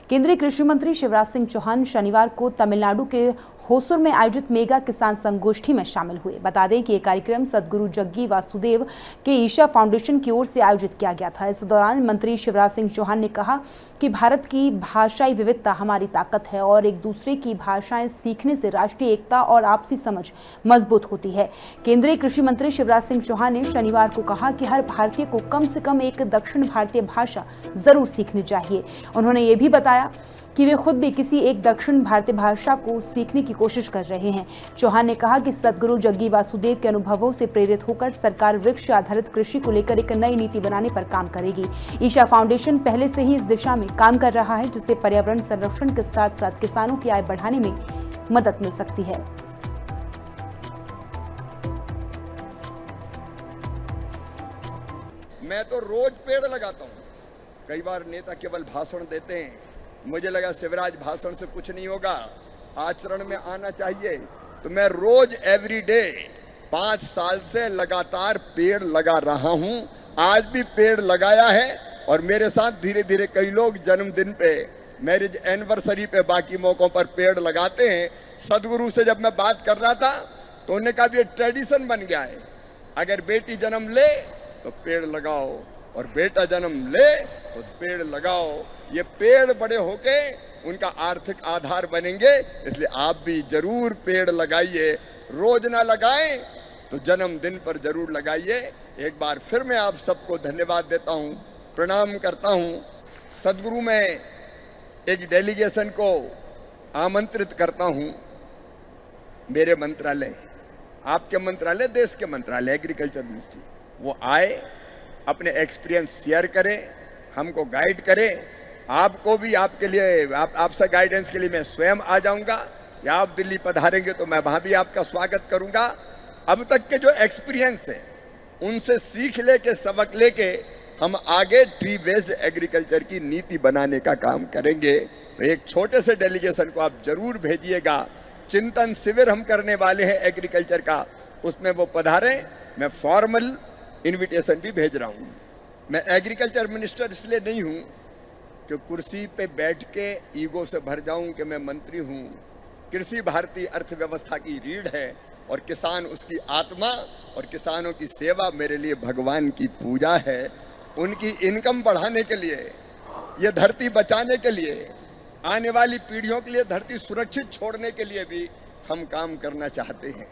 केंद्रीय कृषि मंत्री शिवराज सिंह चौहान शनिवार को तमिलनाडु के होसुर में आयोजित मेगा किसान संगोष्ठी में शामिल हुए। बता दें कि यह कार्यक्रम सद्गुरु जग्गी वासुदेव के ईशा फाउंडेशन की ओर से आयोजित किया गया था। इस दौरान मंत्री शिवराज सिंह चौहान ने कहा कि भारत की भाषाई विविधता हमारी ताकत है और एक दूसरे की भाषाएं सीखने से राष्ट्रीय एकता और आपसी समझ मजबूत होती है। केंद्रीय कृषि मंत्री शिवराज सिंह चौहान ने शनिवार को कहा कि हर भारतीय को कम से कम एक दक्षिण भारतीय भाषा जरूर सीखनी चाहिए। उन्होंने ये भी बताया कि वे खुद भी किसी एक दक्षिण भारतीय भाषा को सीखने की कोशिश कर रहे हैं। चौहान ने कहा कि सद्गुरु जग्गी वासुदेव के अनुभवों से प्रेरित होकर सरकार वृक्ष आधारित कृषि को लेकर एक नई नीति बनाने पर काम करेगी। ईशा फाउंडेशन पहले से ही इस दिशा में काम कर रहा है, जिससे पर्यावरण संरक्षण के साथ साथ किसानों की आय बढ़ाने में मदद मिल सकती है। मैं तो रोज पेड़ लगाता हूँ। कई बार नेता केवल भाषण देते हैं, मुझे लगा शिवराज भाषण से कुछ नहीं होगा, आचरण में आना चाहिए। तो मैं रोज एवरीडे 5 साल से लगातार पेड़ लगा रहा हूं। आज भी पेड़ लगाया है और मेरे साथ धीरे धीरे कई लोग जन्मदिन पे, मैरिज एनिवर्सरी पे, बाकी मौकों पर पेड़ लगाते हैं। सदगुरु से जब मैं बात कर रहा था तो उन्होंने कहा ये ट्रेडिशन बन गया है, अगर बेटी जन्म ले तो पेड़ लगाओ और बेटा जन्म ले तो पेड़ लगाओ। ये पेड़ बड़े होके उनका आर्थिक आधार बनेंगे, इसलिए आप भी जरूर पेड़ लगाइए। रोज ना लगाएं तो जन्मदिन पर जरूर लगाइए। एक बार फिर मैं आप सबको धन्यवाद देता हूं, प्रणाम करता हूं। सदगुरु में एक डेलीगेशन को आमंत्रित करता हूं। मेरे मंत्रालय, आपके मंत्रालय, देश के मंत्रालय, एग्रीकल्चर मिनिस्ट्री, वो आए, अपने एक्सपीरियंस शेयर करें, हमको गाइड करें। आपको भी, आपके लिए, आपसे गाइडेंस के लिए मैं स्वयं आ जाऊंगा, या आप दिल्ली पधारेंगे तो मैं वहां भी आपका स्वागत करूंगा। अब तक के जो एक्सपीरियंस है उनसे सीख लेके, सबक लेके हम आगे ट्री बेस्ड एग्रीकल्चर की नीति बनाने का काम करेंगे। तो एक छोटे से डेलीगेशन को आप जरूर भेजिएगा। चिंतन शिविर हम करने वाले हैं एग्रीकल्चर का, उसमें वो पधारें। मैं फॉर्मल इनविटेशन भी भेज रहा हूँ। मैं एग्रीकल्चर मिनिस्टर इसलिए नहीं हूँ कि कुर्सी पे बैठ के ईगो से भर जाऊं कि मैं मंत्री हूँ। कृषि भारतीय अर्थव्यवस्था की रीढ़ है और किसान उसकी आत्मा, और किसानों की सेवा मेरे लिए भगवान की पूजा है। उनकी इनकम बढ़ाने के लिए, ये धरती बचाने के लिए, आने वाली पीढ़ियों के लिए धरती सुरक्षित छोड़ने के लिए भी हम काम करना चाहते हैं।